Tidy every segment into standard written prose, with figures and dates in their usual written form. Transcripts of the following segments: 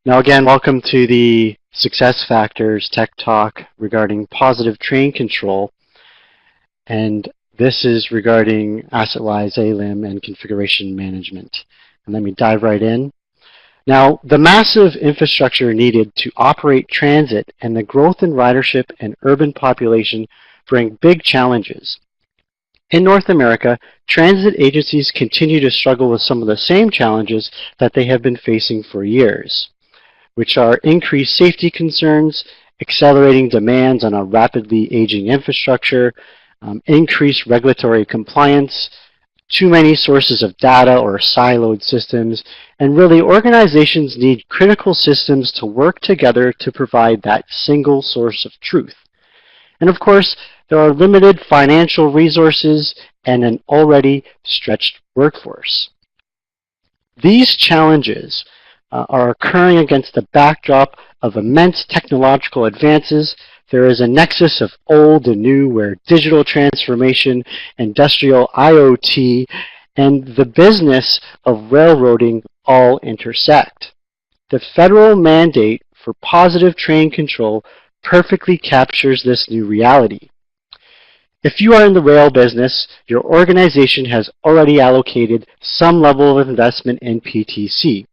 Now again, welcome to the Success Factors Tech Talk regarding positive train control. And this is regarding asset-wise ALIM and configuration management. And let me dive right in. Now, the massive infrastructure needed to operate transit and the growth in ridership and urban population bring big challenges. In North America, transit agencies continue to struggle with some of the same challenges that they have been facing for years, which are increased safety concerns, accelerating demands on a rapidly aging infrastructure, increased regulatory compliance, too many sources of data or siloed systems, and really organizations need critical systems to work together to provide that single source of truth. And of course, there are limited financial resources and an already stretched workforce. These challenges are occurring against the backdrop of immense technological advances. There is a nexus of old and new where digital transformation, industrial IoT, and the business of railroading all intersect. The federal mandate for positive train control perfectly captures this new reality. If you are in the rail business, your organization has already allocated some level of investment in PTC.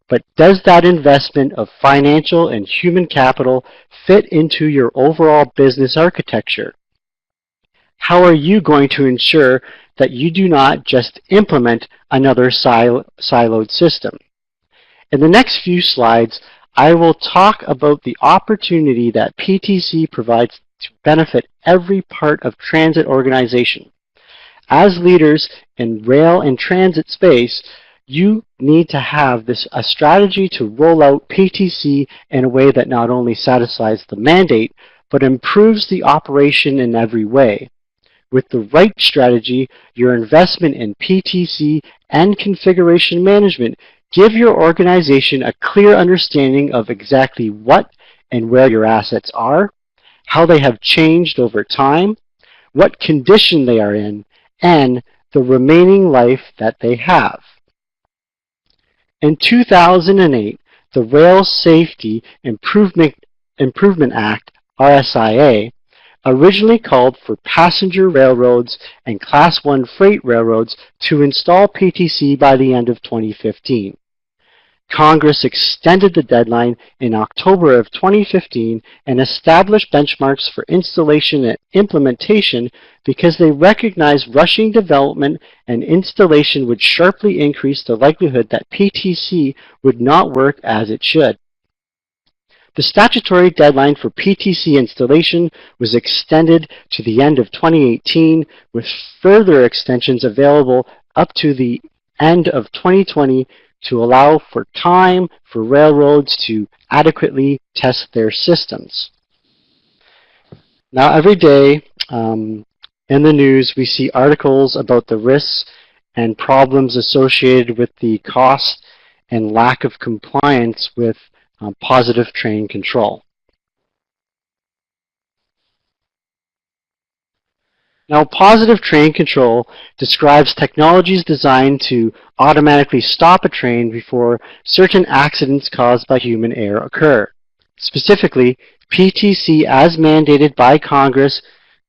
But does that investment of financial and human capital fit into your overall business architecture? How are you going to ensure that you do not just implement another siloed system? In the next few slides, I will talk about the opportunity that PTC provides to benefit every part of transit organization. As leaders in rail and transit space, you need to have a strategy to roll out PTC in a way that not only satisfies the mandate, but improves the operation in every way. With the right strategy, your investment in PTC and configuration management give your organization a clear understanding of exactly what and where your assets are, how they have changed over time, what condition they are in, and the remaining life that they have. In 2008, the Rail Safety Improvement Act, RSIA, originally called for passenger railroads and Class I freight railroads to install PTC by the end of 2015. Congress extended the deadline in October of 2015 and established benchmarks for installation and implementation because they recognized rushing development and installation would sharply increase the likelihood that PTC would not work as it should. The statutory deadline for PTC installation was extended to the end of 2018, with further extensions available up to the end of 2020 to allow for time for railroads to adequately test their systems. Now, every day in the news, we see articles about the risks and problems associated with the cost and lack of compliance with positive train control. Now, positive train control describes technologies designed to automatically stop a train before certain accidents caused by human error occur. Specifically, PTC, as mandated by Congress,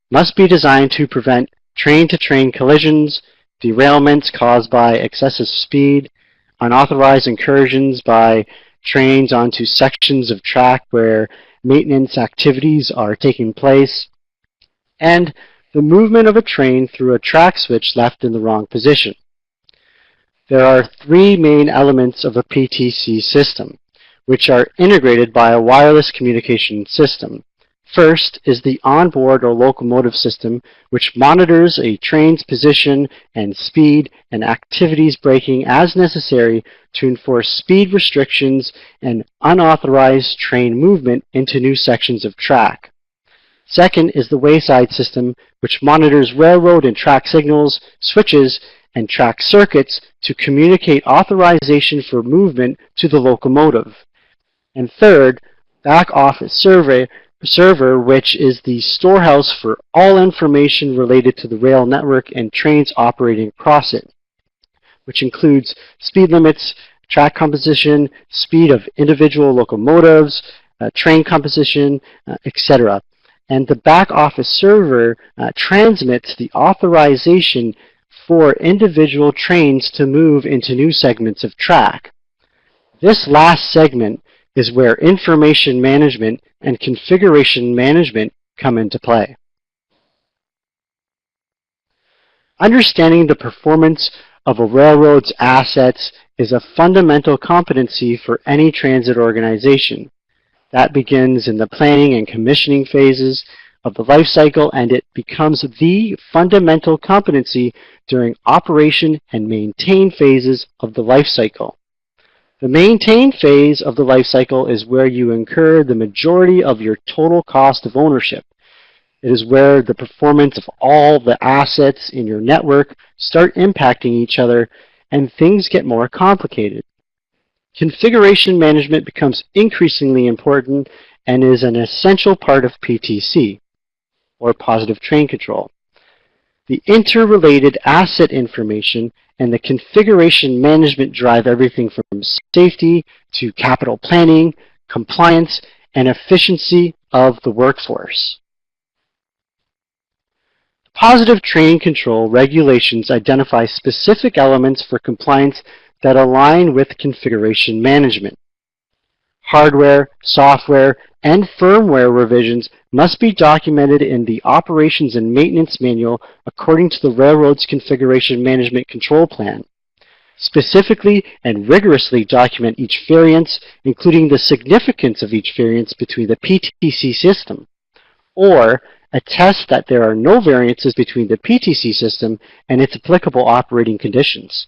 must be designed to prevent train-to-train collisions, derailments caused by excessive speed, unauthorized incursions by trains onto sections of track where maintenance activities are taking place, and the movement of a train through a track switch left in the wrong position. There are three main elements of a PTC system, which are integrated by a wireless communication system. First is the onboard or locomotive system, which monitors a train's position and speed and activities braking as necessary to enforce speed restrictions and unauthorized train movement into new sections of track. Second is the wayside system, which monitors railroad and track signals, switches, and track circuits to communicate authorization for movement to the locomotive. And third, back office server, which is the storehouse for all information related to the rail network and trains operating across it, which includes speed limits, track composition, speed of individual locomotives, train composition, etc. And the back office server transmits the authorization for individual trains to move into new segments of track. This last segment is where information management and configuration management come into play. Understanding the performance of a railroad's assets is a fundamental competency for any transit organization. That begins in the planning and commissioning phases of the life cycle, and it becomes the fundamental competency during operation and maintain phases of the life cycle. The maintain phase of the life cycle is where you incur the majority of your total cost of ownership. It is where the performance of all the assets in your network start impacting each other and things get more complicated. Configuration management becomes increasingly important and is an essential part of PTC, or positive train control. The interrelated asset information and the configuration management drive everything from safety to capital planning, compliance, and efficiency of the workforce. Positive train control regulations identify specific elements for compliance that align with configuration management. Hardware, software, and firmware revisions must be documented in the Operations and Maintenance Manual according to the railroad's Configuration Management Control Plan. Specifically and rigorously document each variance, including the significance of each variance between the PTC system, or attest that there are no variances between the PTC system and its applicable operating conditions.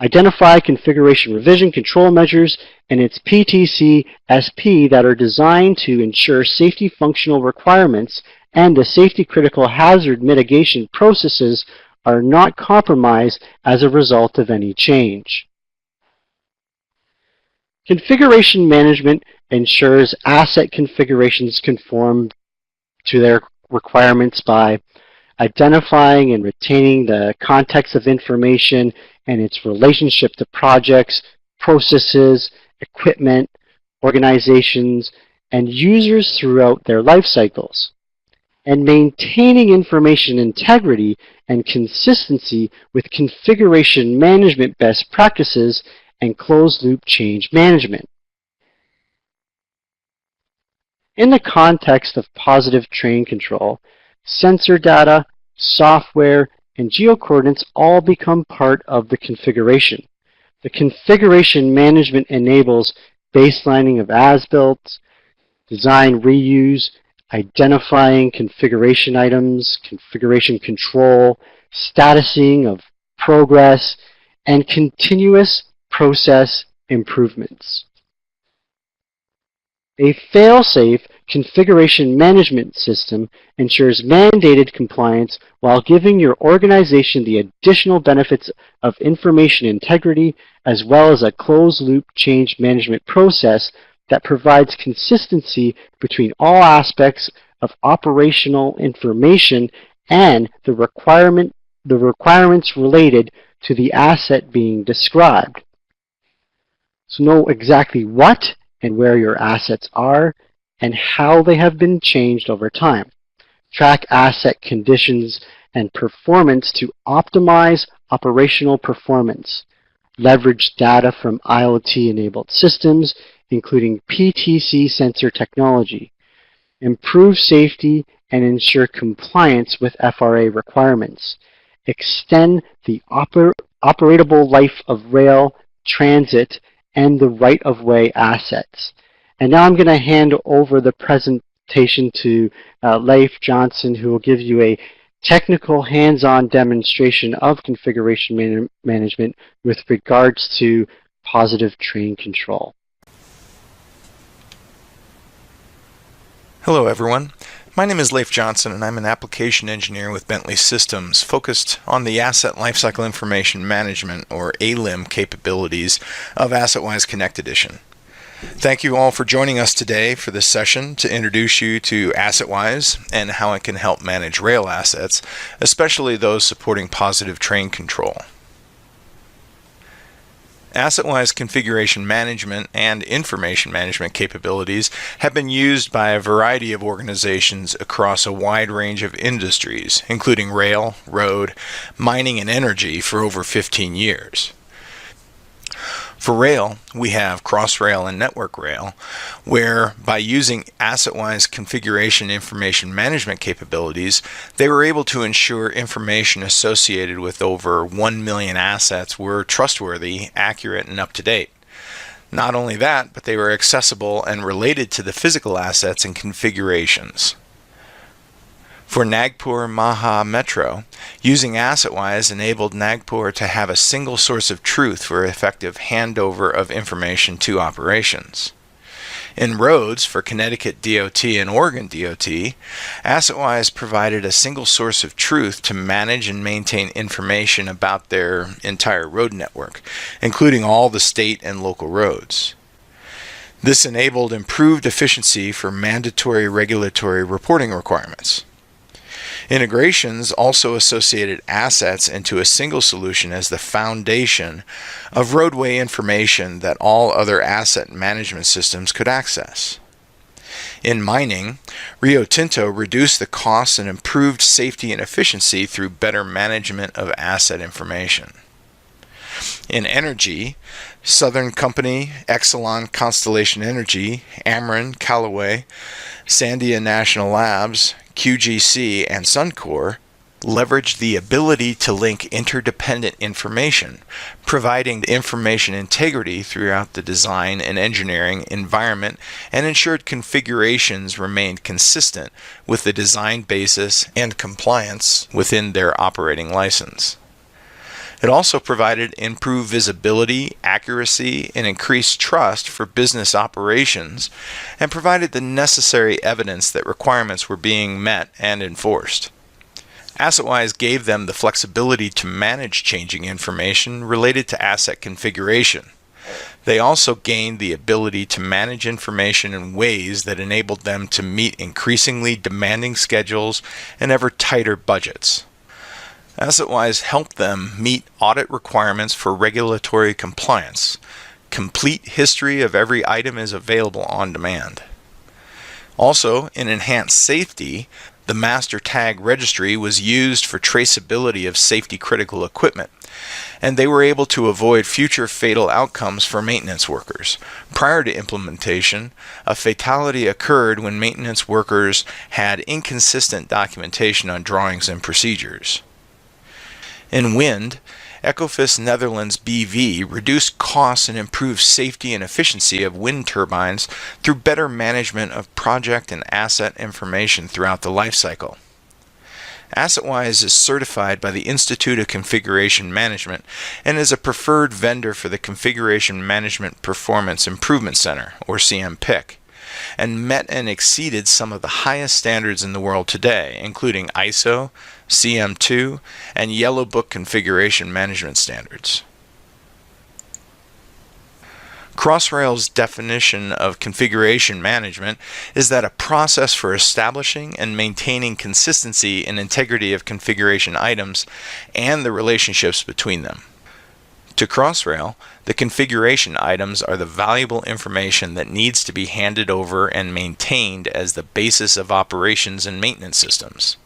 Identify configuration revision control measures and its PTC SP that are designed to ensure safety functional requirements and the safety critical hazard mitigation processes are not compromised as a result of any change. Configuration management ensures asset configurations conform to their requirements by identifying and retaining the context of information and its relationship to projects, processes, equipment, organizations, and users throughout their life cycles, and maintaining information integrity and consistency with configuration management best practices and closed-loop change management. In the context of positive train control, sensor data, software, and geocoordinates all become part of the configuration. The configuration management enables baselining of as-built, design reuse, identifying configuration items, configuration control, statusing of progress, and continuous process improvements. A fail-safe configuration management system ensures mandated compliance while giving your organization the additional benefits of information integrity as well as a closed-loop change management process that provides consistency between all aspects of operational information and the requirements related to the asset being described. So know exactly what and where your assets are and how they have been changed over time. Track asset conditions and performance to optimize operational performance. Leverage data from IoT-enabled systems, including PTC sensor technology. Improve safety and ensure compliance with FRA requirements. Extend the operatable life of rail, transit, and the right-of-way assets. And now I'm going to hand over the presentation to Leif Johnson, who will give you a technical hands-on demonstration of configuration management with regards to positive train control. Hello everyone, my name is Leif Johnson and I'm an application engineer with Bentley Systems focused on the Asset Lifecycle Information Management or ALIM capabilities of AssetWise Connect Edition. Thank you all for joining us today for this session to introduce you to AssetWise and how it can help manage rail assets, especially those supporting positive train control. AssetWise configuration management and information management capabilities have been used by a variety of organizations across a wide range of industries, including rail, road, mining, and energy for over 15 years. For rail, we have Crossrail and Network Rail, where by using AssetWise configuration information management capabilities, they were able to ensure information associated with over 1 million assets were trustworthy, accurate, and up to date. Not only that, but they were accessible and related to the physical assets and configurations. For Nagpur Maha Metro, using AssetWise enabled Nagpur to have a single source of truth for effective handover of information to operations. In roads for Connecticut DOT and Oregon DOT, AssetWise provided a single source of truth to manage and maintain information about their entire road network, including all the state and local roads. This enabled improved efficiency for mandatory regulatory reporting requirements. Integrations also associated assets into a single solution as the foundation of roadway information that all other asset management systems could access. In mining, Rio Tinto reduced the costs and improved safety and efficiency through better management of asset information. In energy, Southern Company, Exelon Constellation Energy, Ameren, Callaway, Sandia National Labs, QGC, and Suncor leveraged the ability to link interdependent information, providing information integrity throughout the design and engineering environment, and ensured configurations remained consistent with the design basis and compliance within their operating license. It also provided improved visibility, accuracy, and increased trust for business operations, and provided the necessary evidence that requirements were being met and enforced. AssetWise gave them the flexibility to manage changing information related to asset configuration. They also gained the ability to manage information in ways that enabled them to meet increasingly demanding schedules and ever tighter budgets. AssetWise helped them meet audit requirements for regulatory compliance. Complete history of every item is available on demand. Also, in enhanced safety, the Master Tag Registry was used for traceability of safety-critical equipment, and they were able to avoid future fatal outcomes for maintenance workers. Prior to implementation, a fatality occurred when maintenance workers had inconsistent documentation on drawings and procedures. In wind, Ecofys Netherlands BV reduced costs and improved safety and efficiency of wind turbines through better management of project and asset information throughout the life cycle. AssetWise is certified by the Institute of Configuration Management and is a preferred vendor for the Configuration Management Performance Improvement Center, or CMPIC, and met and exceeded some of the highest standards in the world today, including ISO, CM2, and Yellow Book configuration management standards. Crossrail's definition of configuration management is that a process for establishing and maintaining consistency and integrity of configuration items and the relationships between them. To Crossrail, the configuration items are the valuable information that needs to be handed over and maintained as the basis of operations and maintenance systems.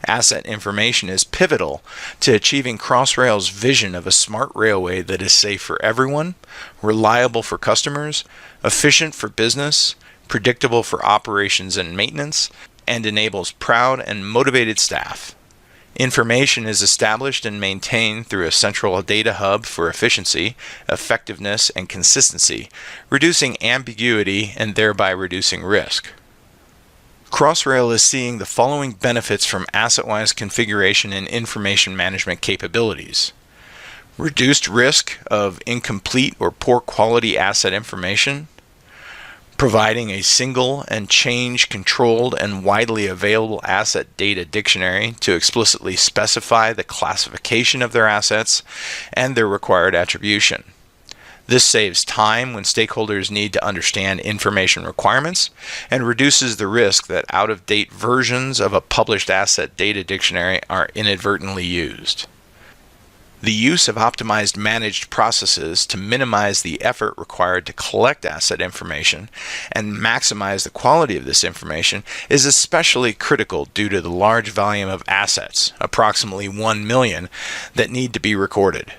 Asset information is pivotal to achieving Crossrail's vision of a smart railway that is safe for everyone, reliable for customers, efficient for business, predictable for operations and maintenance, and enables proud and motivated staff. Information is established and maintained through a central data hub for efficiency, effectiveness, and consistency, reducing ambiguity and thereby reducing risk. Crossrail is seeing the following benefits from AssetWise configuration and information management capabilities: reduced risk of incomplete or poor quality asset information, providing a single and change-controlled and widely available asset data dictionary to explicitly specify the classification of their assets and their required attribution. This saves time when stakeholders need to understand information requirements and reduces the risk that out-of-date versions of a published asset data dictionary are inadvertently used. The use of optimized managed processes to minimize the effort required to collect asset information and maximize the quality of this information is especially critical due to the large volume of assets, approximately 1 million, that need to be recorded.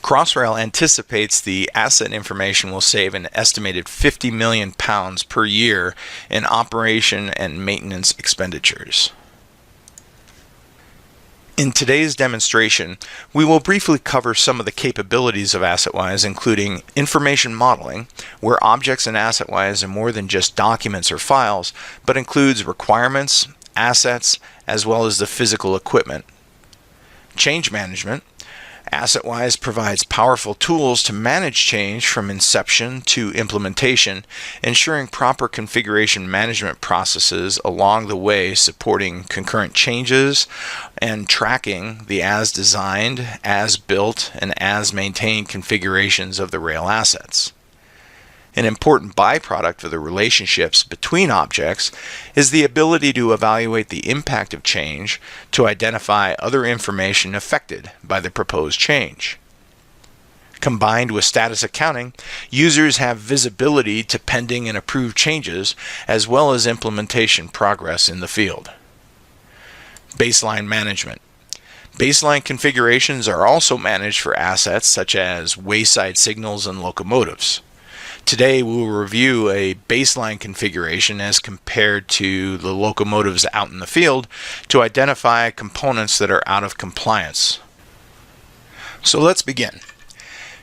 Crossrail anticipates the asset information will save an estimated £50 million per year in operation and maintenance expenditures. In today's demonstration, we will briefly cover some of the capabilities of AssetWise, including information modeling, where objects in AssetWise are more than just documents or files, but includes requirements, assets, as well as the physical equipment. Change management. AssetWise provides powerful tools to manage change from inception to implementation, ensuring proper configuration management processes along the way, supporting concurrent changes and tracking the as-designed, as-built, and as-maintained configurations of the rail assets. An important byproduct of the relationships between objects is the ability to evaluate the impact of change to identify other information affected by the proposed change. Combined with status accounting, users have visibility to pending and approved changes, as well as implementation progress in the field. Baseline management. Baseline configurations are also managed for assets such as wayside signals and locomotives. Today we will review a baseline configuration as compared to the locomotives out in the field to identify components that are out of compliance. So let's begin.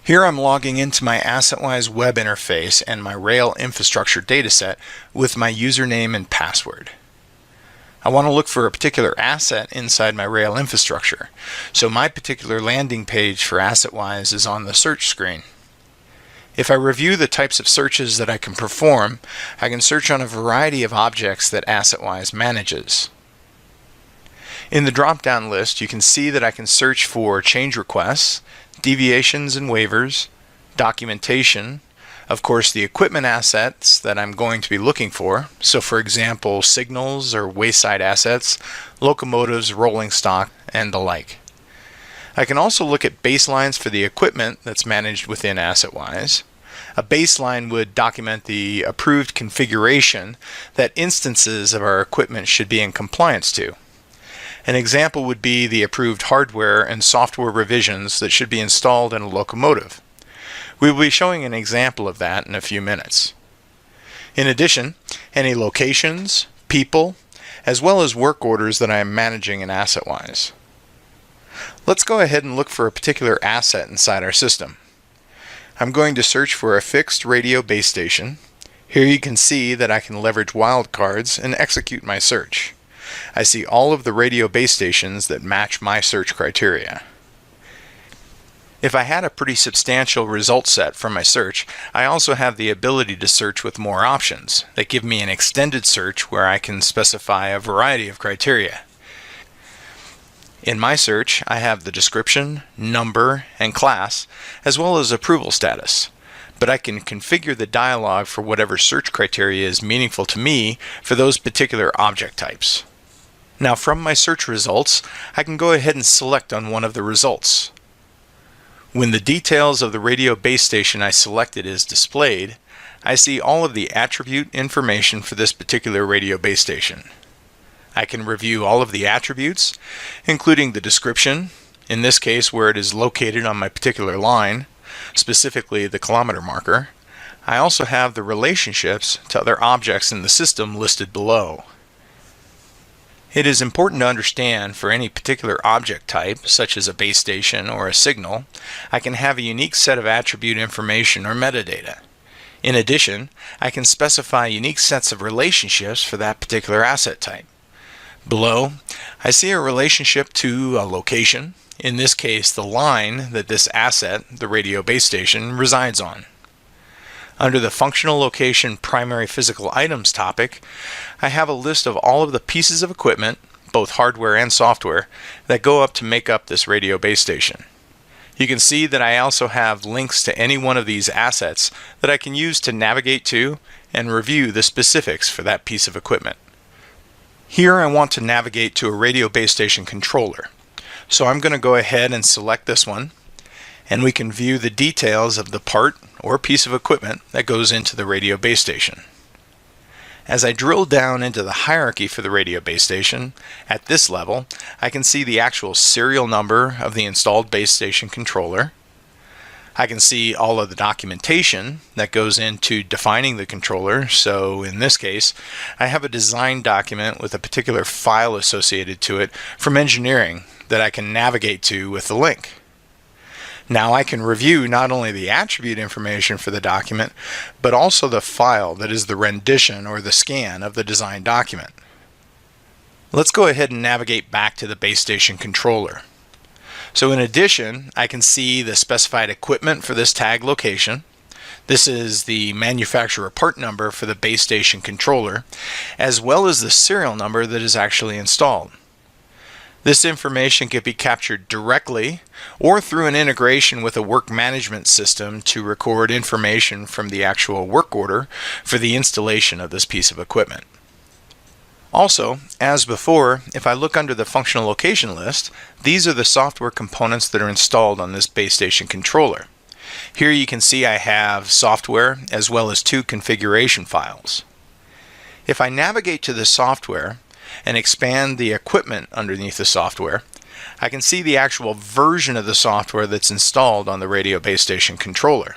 Here I'm logging into my AssetWise web interface and my rail infrastructure dataset with my username and password. I want to look for a particular asset inside my rail infrastructure, so my particular landing page for AssetWise is on the search screen. If I review the types of searches that I can perform, I can search on a variety of objects that AssetWise manages. In the drop-down list, you can see that I can search for change requests, deviations and waivers, documentation, of course the equipment assets that I'm going to be looking for, so for example signals or wayside assets, locomotives, rolling stock, and the like. I can also look at baselines for the equipment that's managed within AssetWise. A baseline would document the approved configuration that instances of our equipment should be in compliance to. An example would be the approved hardware and software revisions that should be installed in a locomotive. We will be showing an example of that in a few minutes. In addition, any locations, people, as well as work orders that I am managing in AssetWise. Let's go ahead and look for a particular asset inside our system. I'm going to search for a fixed radio base station. Here you can see that I can leverage wildcards and execute my search. I see all of the radio base stations that match my search criteria. If I had a pretty substantial result set from my search, I also have the ability to search with more options that give me an extended search where I can specify a variety of criteria. In my search, I have the description, number, and class, as well as approval status. But I can configure the dialog for whatever search criteria is meaningful to me for those particular object types. Now from my search results, I can go ahead and select on one of the results. When the details of the radio base station I selected is displayed, I see all of the attribute information for this particular radio base station. I can review all of the attributes, including the description, in this case where it is located on my particular line, specifically the kilometer marker. I also have the relationships to other objects in the system listed below. It is important to understand for any particular object type, such as a base station or a signal, I can have a unique set of attribute information or metadata. In addition, I can specify unique sets of relationships for that particular asset type. Below, I see a relationship to a location, in this case the line that this asset, the radio base station, resides on. Under the Functional Location Primary Physical Items topic, I have a list of all of the pieces of equipment, both hardware and software, that go up to make up this radio base station. You can see that I also have links to any one of these assets that I can use to navigate to and review the specifics for that piece of equipment. Here I want to navigate to a radio base station controller. So I'm going to go ahead and select this one, and we can view the details of the part or piece of equipment that goes into the radio base station. As I drill down into the hierarchy for the radio base station, at this level, I can see the actual serial number of the installed base station controller. I can see all of the documentation that goes into defining the controller. So in this case, I have a design document with a particular file associated to it from engineering that I can navigate to with the link. Now I can review not only the attribute information for the document, but also the file that is the rendition or the scan of the design document. Let's go ahead and navigate back to the base station controller. So in addition, I can see the specified equipment for this tag location. This is the manufacturer part number for the base station controller, as well as the serial number that is actually installed. This information can be captured directly or through an integration with a work management system to record information from the actual work order for the installation of this piece of equipment. Also, as before, if I look under the functional location list, these are the software components that are installed on this base station controller. Here you can see I have software as well as 2 configuration files. If I navigate to the software and expand the equipment underneath the software, I can see the actual version of the software that's installed on the radio base station controller.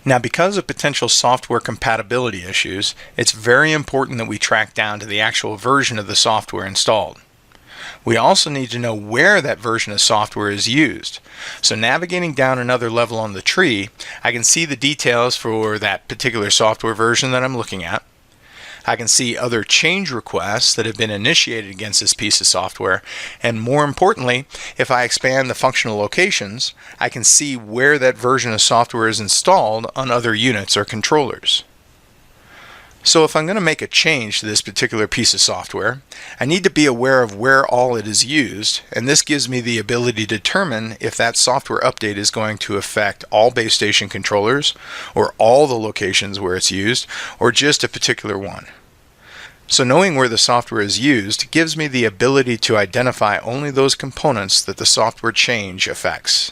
Now, because of potential software compatibility issues, it's very important that we track down to the actual version of the software installed. We also need to know where that version of software is used. So navigating down another level on the tree, I can see the details for that particular software version that I'm looking at. I can see other change requests that have been initiated against this piece of software, and more importantly, if I expand the functional locations, I can see where that version of software is installed on other units or controllers. So if I'm going to make a change to this particular piece of software, I need to be aware of where all it is used, and this gives me the ability to determine if that software update is going to affect all base station controllers, or all the locations where it's used, or just a particular one. So knowing where the software is used gives me the ability to identify only those components that the software change affects.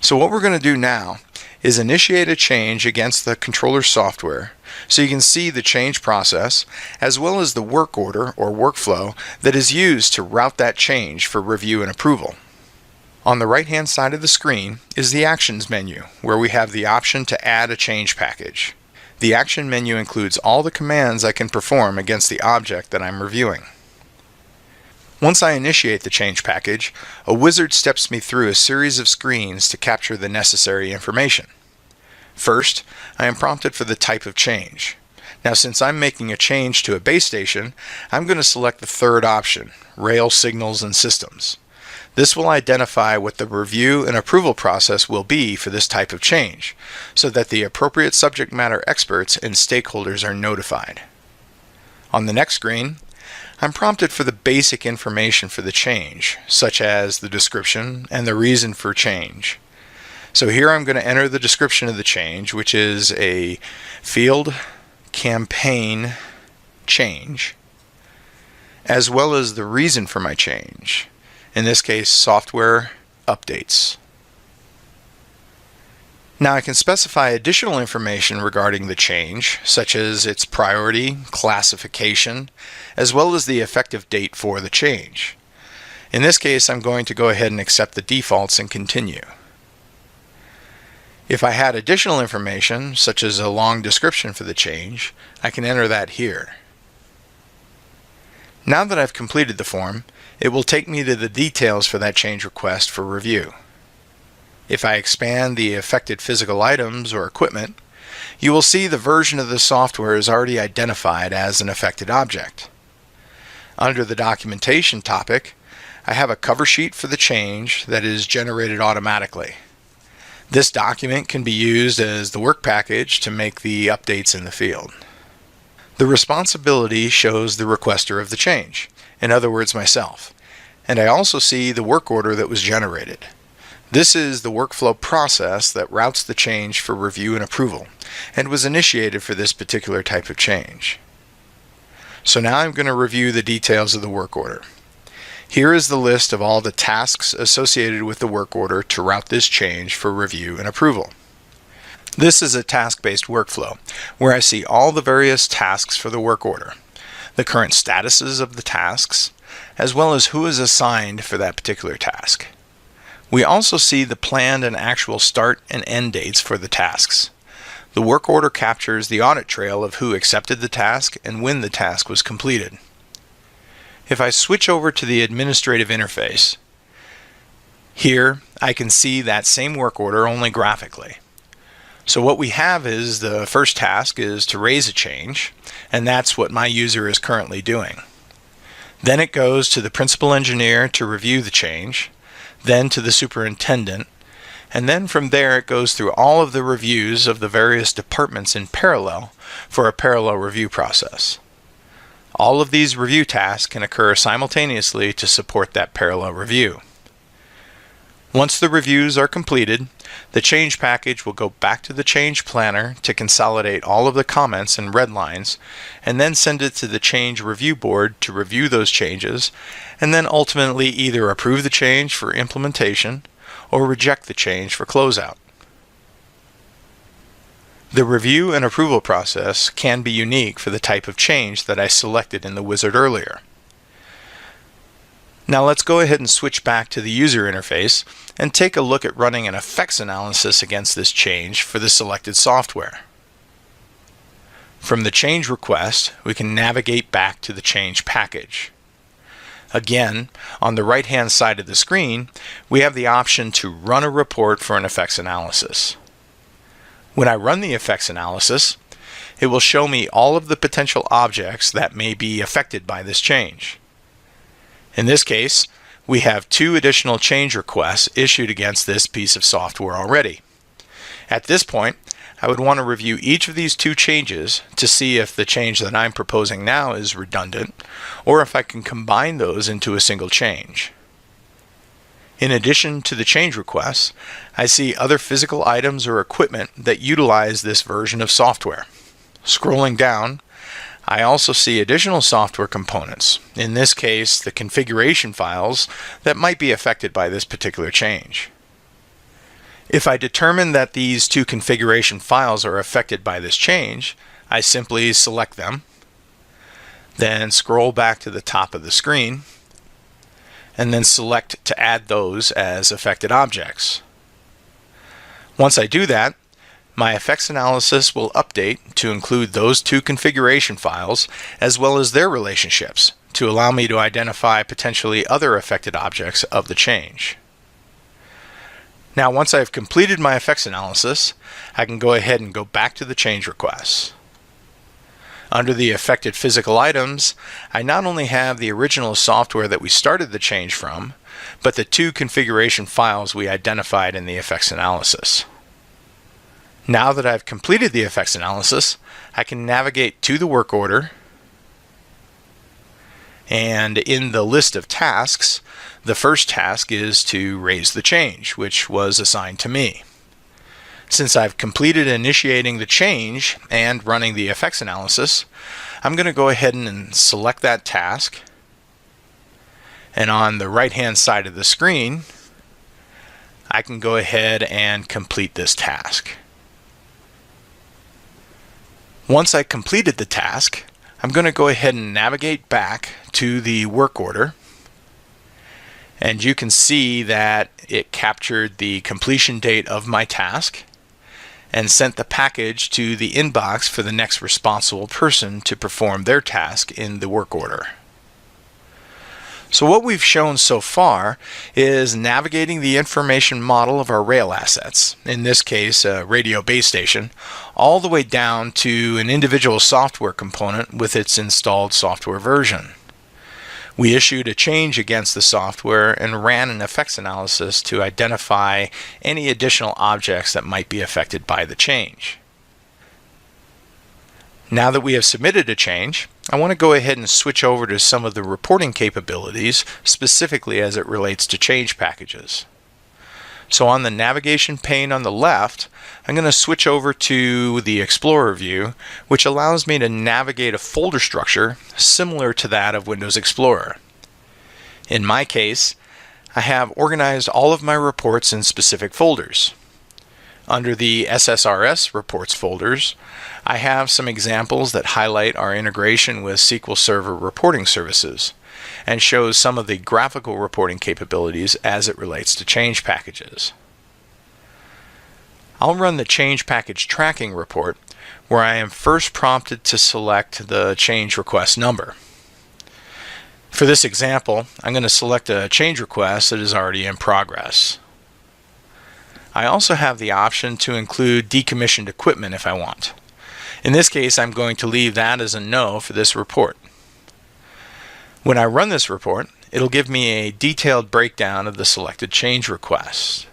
So what we're going to do now is initiate a change against the controller software so you can see the change process as well as the work order or workflow that is used to route that change for review and approval. On the right hand side of the screen is the Actions menu, where we have the option to add a change package. The Action menu includes all the commands I can perform against the object that I'm reviewing. Once I initiate the change package, a wizard steps me through a series of screens to capture the necessary information. First, I am prompted for the type of change. Now, since I'm making a change to a base station, I'm going to select the third option, Rail Signals and Systems. This will identify what the review and approval process will be for this type of change, so that the appropriate subject matter experts and stakeholders are notified. On the next screen, I'm prompted for the basic information for the change, such as the description and the reason for change. So here I'm going to enter the description of the change, which is a field campaign change, as well as the reason for my change. In this case, software updates. Now I can specify additional information regarding the change, such as its priority, classification, as well as the effective date for the change. In this case, I'm going to go ahead and accept the defaults and continue. If I had additional information, such as a long description for the change, I can enter that here. Now that I've completed the form, it will take me to the details for that change request for review. If I expand the affected physical items or equipment, you will see the version of the software is already identified as an affected object. Under the documentation topic, I have a cover sheet for the change that is generated automatically. This document can be used as the work package to make the updates in the field. The responsibility shows the requester of the change, in other words myself, and I also see the work order that was generated. This is the workflow process that routes the change for review and approval, and was initiated for this particular type of change. So now I'm going to review the details of the work order. Here is the list of all the tasks associated with the work order to route this change for review and approval. This is a task-based workflow where I see all the various tasks for the work order, the current statuses of the tasks, as well as who is assigned for that particular task. We also see the planned and actual start and end dates for the tasks. The work order captures the audit trail of who accepted the task and when the task was completed. If I switch over to the administrative interface, here I can see that same work order only graphically. So what we have is the first task is to raise a change, and that's what my user is currently doing. Then it goes to the principal engineer to review the change, then to the superintendent, and then from there it goes through all of the reviews of the various departments in parallel for a parallel review process. All of these review tasks can occur simultaneously to support that parallel review. Once the reviews are completed, the change package will go back to the change planner to consolidate all of the comments and red lines, and then send it to the change review board to review those changes, and then ultimately either approve the change for implementation or reject the change for closeout. The review and approval process can be unique for the type of change that I selected in the wizard earlier. Now let's go ahead and switch back to the user interface and take a look at running an effects analysis against this change for the selected software. From the change request, we can navigate back to the change package. Again, on the right-hand side of the screen, we have the option to run a report for an effects analysis. When I run the effects analysis, it will show me all of the potential objects that may be affected by this change. In this case, we have 2 additional change requests issued against this piece of software already. At this point, I would want to review each of these 2 changes to see if the change that I'm proposing now is redundant, or if I can combine those into a single change. In addition to the change requests, I see other physical items or equipment that utilize this version of software. Scrolling down, I also see additional software components, in this case the configuration files that might be affected by this particular change. If I determine that these 2 configuration files are affected by this change, I simply select them, then scroll back to the top of the screen, and then select to add those as affected objects. Once I do that, my effects analysis will update to include those 2 configuration files as well as their relationships to allow me to identify potentially other affected objects of the change. Now once I've completed my effects analysis, I can go ahead and go back to the change requests. Under the affected physical items, I not only have the original software that we started the change from, but the 2 configuration files we identified in the effects analysis. Now that I've completed the effects analysis, I can navigate to the work order, and in the list of tasks, the first task is to raise the change, which was assigned to me. Since I've completed initiating the change and running the effects analysis, I'm going to go ahead and select that task, and on the right-hand side of the screen, I can go ahead and complete this task. Once I completed the task, I'm going to go ahead and navigate back to the work order, and you can see that it captured the completion date of my task and sent the package to the inbox for the next responsible person to perform their task in the work order. So what we've shown so far is navigating the information model of our rail assets, in this case a radio base station, all the way down to an individual software component with its installed software version. We issued a change against the software and ran an effects analysis to identify any additional objects that might be affected by the change. Now that we have submitted a change, I want to go ahead and switch over to some of the reporting capabilities, specifically as it relates to change packages. So on the navigation pane on the left, I'm going to switch over to the Explorer view, which allows me to navigate a folder structure similar to that of Windows Explorer. In my case, I have organized all of my reports in specific folders. Under the SSRS reports folders, I have some examples that highlight our integration with SQL Server reporting services and shows some of the graphical reporting capabilities as it relates to change packages. I'll run the change package tracking report where I am first prompted to select the change request number. For this example, I'm going to select a change request that is already in progress. I also have the option to include decommissioned equipment if I want. In this case, I'm going to leave that as a no for this report. When I run this report, it'll give me a detailed breakdown of the selected change request.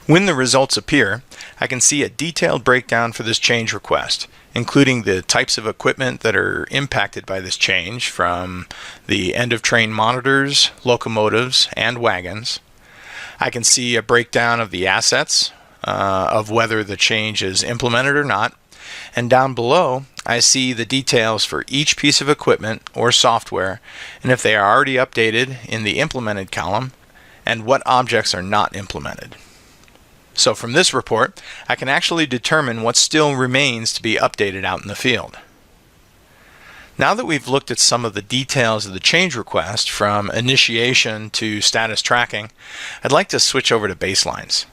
When the results appear, I can see a detailed breakdown for this change request, including the types of equipment that are impacted by this change, from the end-of-train monitors, locomotives, and wagons. I can see a breakdown of the assets, of whether the change is implemented or not, and down below I see the details for each piece of equipment or software, and if they are already updated in the implemented column, and what objects are not implemented. So from this report, I can actually determine what still remains to be updated out in the field. Now that we've looked at some of the details of the change request from initiation to status tracking, I'd like to switch over to baselines.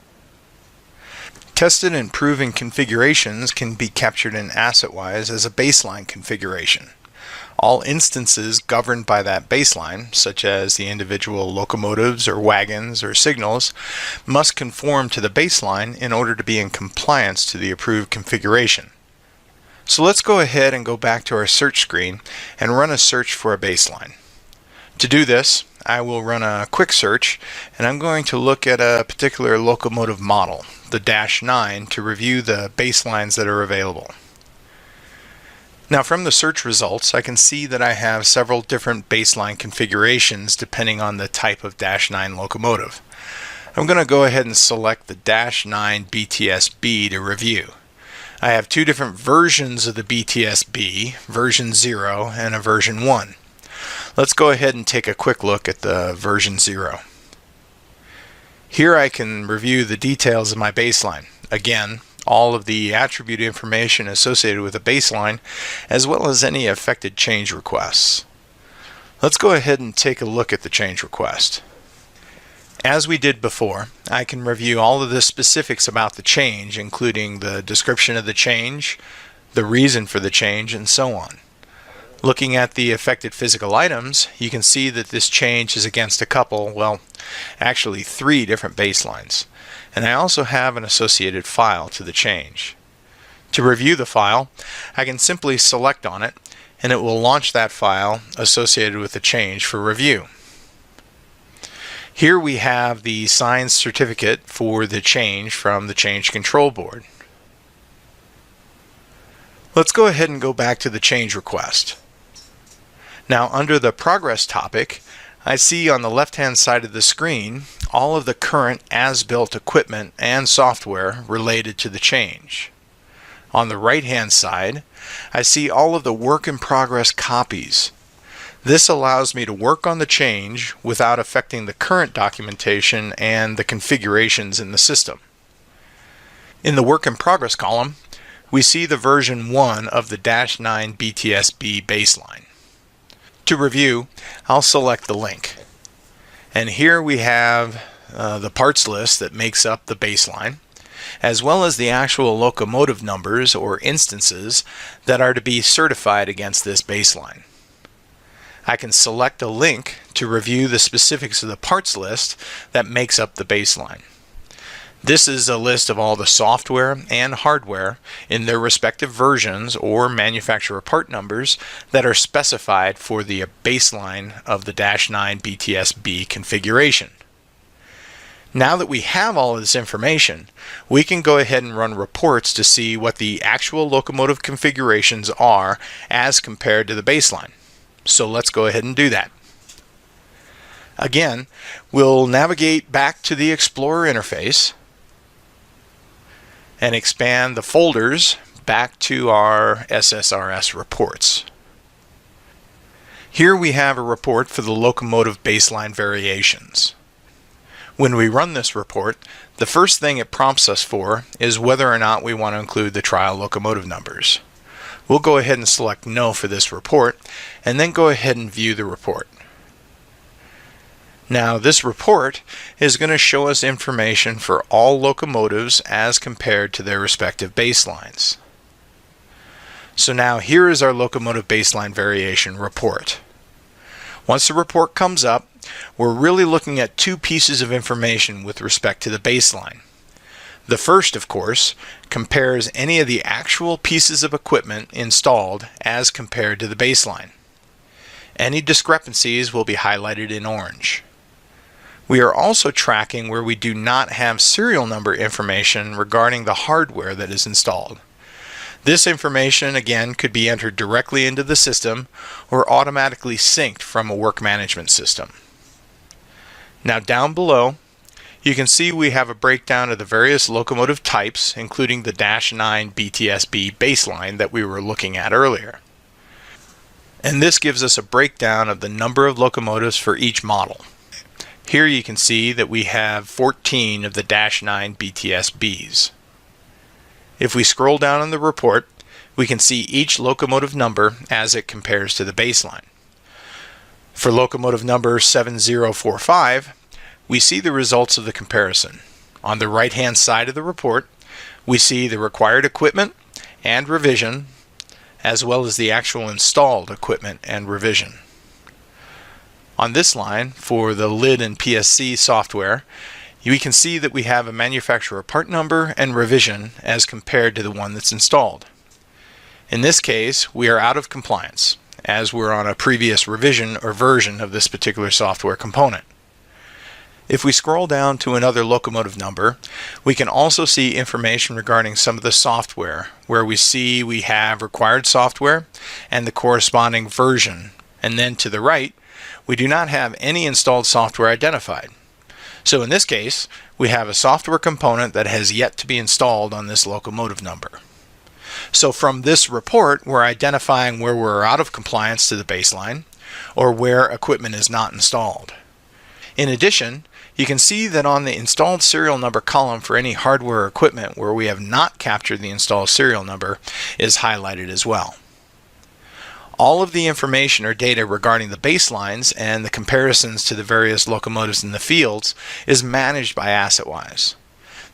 Tested and proven configurations can be captured in AssetWise as a baseline configuration. All instances governed by that baseline, such as the individual locomotives or wagons or signals, must conform to the baseline in order to be in compliance to the approved configuration. So let's go ahead and go back to our search screen and run a search for a baseline. To do this, I will run a quick search, and I'm going to look at a particular locomotive model, the -9, to review the baselines that are available. Now from the search results, I can see that I have several different baseline configurations depending on the type of -9 locomotive. I'm going to go ahead and select the -9 BTSB to review. I have two different versions of the BTSB, version 0 and a version 1. Let's go ahead and take a quick look at the version 0. Here I can review the details of my baseline. Again, all of the attribute information associated with a baseline, as well as any affected change requests. Let's go ahead and take a look at the change request. As we did before, I can review all of the specifics about the change, including the description of the change, the reason for the change, and so on. Looking at the affected physical items, you can see that this change is against a couple, well, actually 3 different baselines. And I also have an associated file to the change. To review the file, I can simply select on it, and it will launch that file associated with the change for review. Here we have the signed certificate for the change from the change control board. Let's go ahead and go back to the change request. Now under the progress topic, I see on the left-hand side of the screen all of the current as-built equipment and software related to the change. On the right-hand side, I see all of the work-in-progress copies. This allows me to work on the change without affecting the current documentation and the configurations in the system. In the work-in-progress column, we see the version 1 of the -9 BTSB baseline. To review, I'll select the link. And here we have the parts list that makes up the baseline, as well as the actual locomotive numbers or instances that are to be certified against this baseline. I can select a link to review the specifics of the parts list that makes up the baseline. This is a list of all the software and hardware in their respective versions or manufacturer part numbers that are specified for the baseline of the -9 BTSB configuration. Now that we have all of this information, we can go ahead and run reports to see what the actual locomotive configurations are as compared to the baseline. So let's go ahead and do that. Again, we'll navigate back to the Explorer interface and expand the folders back to our SSRS reports. Here we have a report for the locomotive baseline variations. When we run this report, the first thing it prompts us for is whether or not we want to include the trial locomotive numbers. We'll go ahead and select No for this report, and then go ahead and view the report. Now this report is going to show us information for all locomotives as compared to their respective baselines. So now here is our locomotive baseline variation report. Once the report comes up, we're really looking at two pieces of information with respect to the baseline. The first, of course, compares any of the actual pieces of equipment installed as compared to the baseline. Any discrepancies will be highlighted in orange. We are also tracking where we do not have serial number information regarding the hardware that is installed. This information, again, could be entered directly into the system or automatically synced from a work management system. Now down below, you can see we have a breakdown of the various locomotive types, including the -9 BTSB baseline that we were looking at earlier. And this gives us a breakdown of the number of locomotives for each model. Here you can see that we have 14 of the -9 BTSBs. If we scroll down on the report, we can see each locomotive number as it compares to the baseline. For locomotive number 7045, we see the results of the comparison. On the right-hand side of the report, we see the required equipment and revision, as well as the actual installed equipment and revision. On this line, for the LID and PSC software, we can see that we have a manufacturer part number and revision as compared to the one that's installed. In this case, we are out of compliance, as we're on a previous revision or version of this particular software component. If we scroll down to another locomotive number, we can also see information regarding some of the software, where we see we have required software and the corresponding version. And then to the right, we do not have any installed software identified. So in this case, we have a software component that has yet to be installed on this locomotive number. So from this report, we're identifying where we're out of compliance to the baseline or where equipment is not installed. In addition, you can see that on the installed serial number column for any hardware or equipment where we have not captured the installed serial number is highlighted as well. All of the information or data regarding the baselines and the comparisons to the various locomotives in the fields is managed by AssetWise.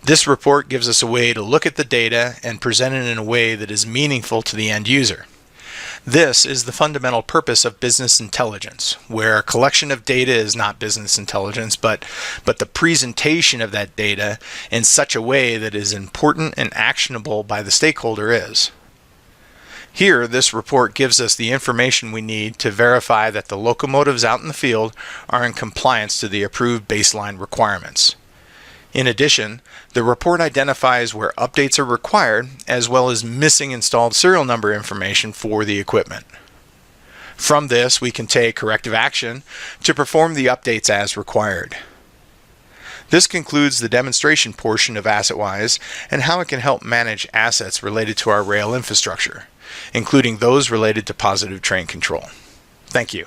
This report gives us a way to look at the data and present it in a way that is meaningful to the end user. This is the fundamental purpose of business intelligence, where a collection of data is not business intelligence, but the presentation of that data in such a way that is important and actionable by the stakeholder is. Here, this report gives us the information we need to verify that the locomotives out in the field are in compliance to the approved baseline requirements. In addition, the report identifies where updates are required, as well as missing installed serial number information for the equipment. From this, we can take corrective action to perform the updates as required. This concludes the demonstration portion of AssetWise and how it can help manage assets related to our rail infrastructure, including those related to positive train control. Thank you.